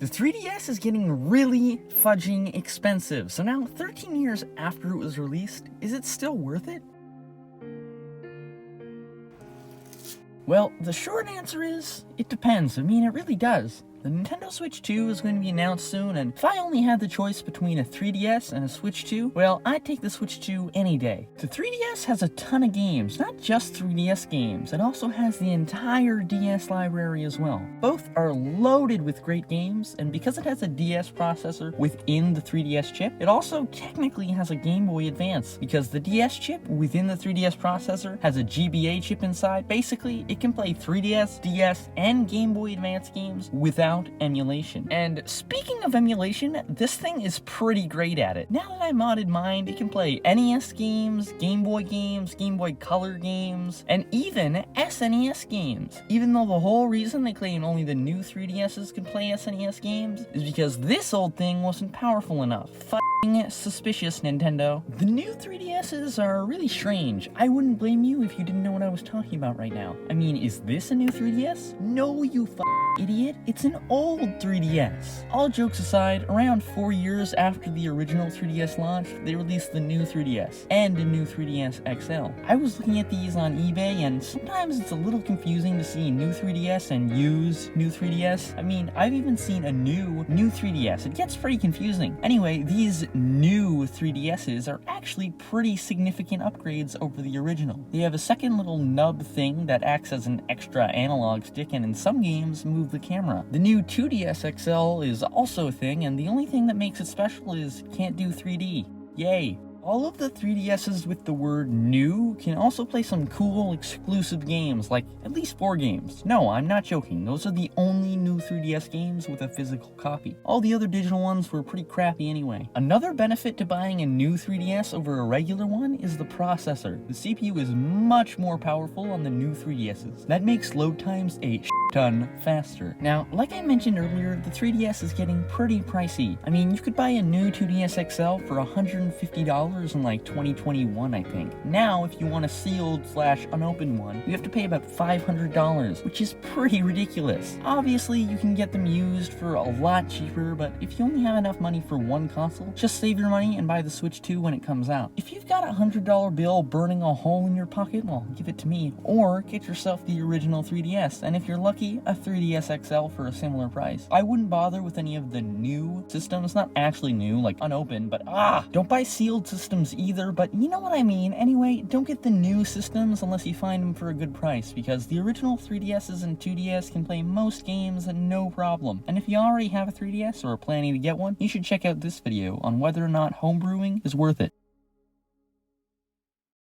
The 3DS is getting really fudging expensive, so now 13 years after it was released, is it still worth it? Well, the short answer is, it depends. I mean, it really does. The Nintendo Switch 2 is going to be announced soon, and if I only had the choice between a 3DS and a Switch 2, well, I'd take the Switch 2 any day. The 3DS has a ton of games, not just 3DS games, it also has the entire DS library as well. Both are loaded with great games, and because it has a DS processor within the 3DS chip, it also technically has a Game Boy Advance, because the DS chip within the 3DS processor has a GBA chip inside. Basically, it can play 3DS, DS, and Game Boy Advance games without emulation. And speaking of emulation, this thing is pretty great at it. Now that I modded mine, it can play NES games, Game Boy Color games, and even SNES games. Even though the whole reason they claim only the new 3DSs can play SNES games is because this old thing wasn't powerful enough. Suspicious, Nintendo. The new 3DSs are really strange. I wouldn't blame you if you didn't know what I was talking about right now. I mean, is this a new 3DS? No, you idiot. It's an old 3DS. All jokes aside, around 4 years after the original 3DS launched, they released the new 3DS and a new 3DS XL. I was looking at these on eBay, and sometimes it's a little confusing to see new 3DS and used new 3DS. I mean, I've even seen a new 3DS. It gets pretty confusing. Anyway, these new 3DSs are actually pretty significant upgrades over the original. They have a second little nub thing that acts as an extra analog stick, and in some games move the camera. The new 2DS XL is also a thing, and the only thing that makes it special is it can't do 3D. Yay! All of the 3DSs with the word new can also play some cool exclusive games, like at least 4 games. No, I'm not joking, those are the only new 3DS games with a physical copy. All the other digital ones were pretty crappy anyway. Another benefit to buying a new 3DS over a regular one is the processor. The CPU is much more powerful on the new 3DSs. That makes load times a ton faster. Now, like I mentioned earlier, the 3DS is getting pretty pricey. I mean, you could buy a new 2DS XL for $150 in like 2021, I think. Now, if you want a sealed/unopened one, you have to pay about $500, which is pretty ridiculous. Obviously, you can get them used for a lot cheaper, but if you only have enough money for one console, just save your money and buy the Switch 2 when it comes out. If you've got a $100 bill burning a hole in your pocket, well, give it to me, or get yourself the original 3DS, and if you're lucky, a 3DS XL for a similar price. I wouldn't bother with any of the new systems, not actually new, like unopened, but don't buy sealed systems either, but you know what I mean. Anyway, don't get the new systems unless you find them for a good price, because the original 3DSs and 2DS can play most games no problem. And if you already have a 3DS or are planning to get one, you should check out this video on whether or not homebrewing is worth it.